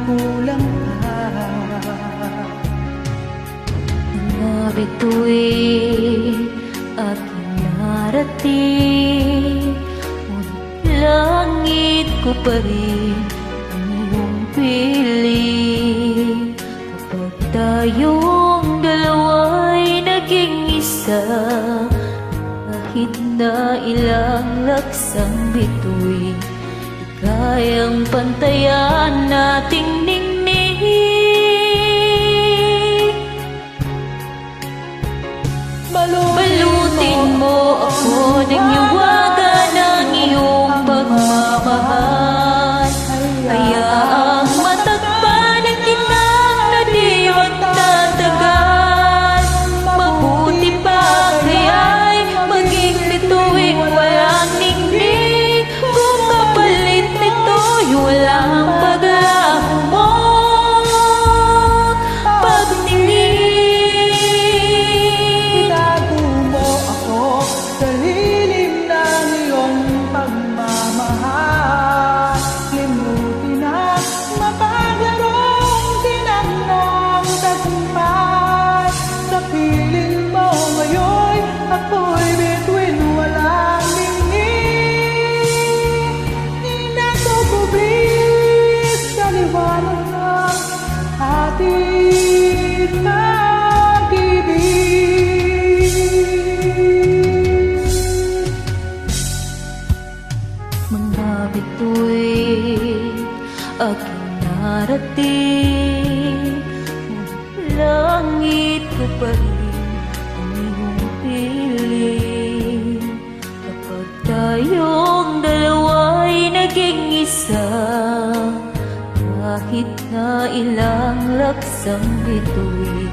kulang ka. Mga bituin aking narating, ngunit langit ko pa rin ang iyong piling. Kapag tayong dalawa'y naging isa, kahit na ilang laksang bituin, di kayang pantayan nating ningning. Balutin mo ako ng hiwaga ng iyong pagmamahal. Hayaang matakpan ang kinang na di magtatagal. Mabuti pa kaya'y maging bituing walang ningning, kung kapalit nito'y walang paglaho mo. Itago mo ako sa lilim ng iyong pagmamahal. Limutin na mapaglarong tinanong tagumpay. Sa piling mo ngayon, ako'y bituin walang ningning. Di na ko kubris sa liwanag ng ating pag-ibig. Mga bituin aking narating, ngunit langit ko pa rin ang iyong piling. Kapag tayong dalawa'y naging isa, kahit na ilang laksang bituin,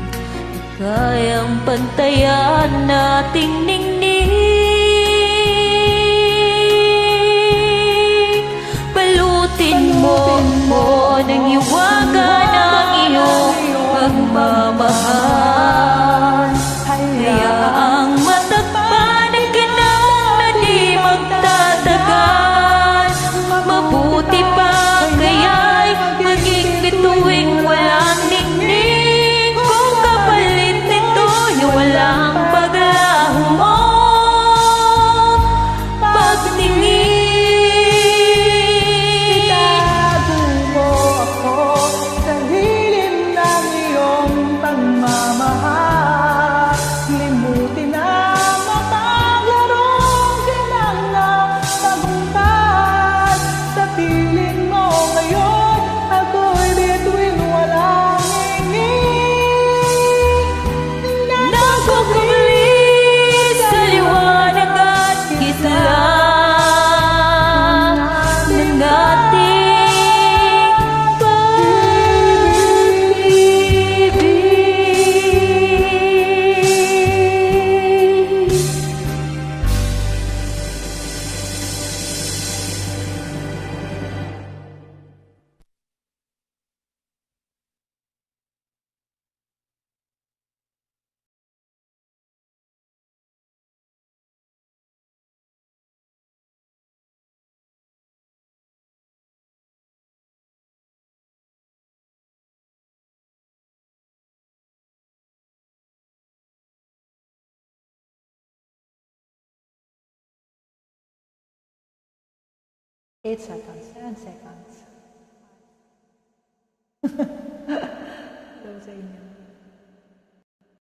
di kayang pantayan nating ningning. Balutin mo ng hiwaga ng iyong pagmamahal. Hayaang matakpan ang kinang na di magtatagal. Mabuti pa kaya'y maging bituing walang ningning, kung kapalit nito'y walang paglaho mo. Itago mo ako sa lilim ng iyong pagmamahal. Limutin na mapaglarong kinang tagumpay. Sa piling mo ngayon, ako'y bituin walang ningning. Nakukulis sa liwanag at gitla ng ating pag-ibig. Eight seconds, 10 seconds. Daw sa inyo.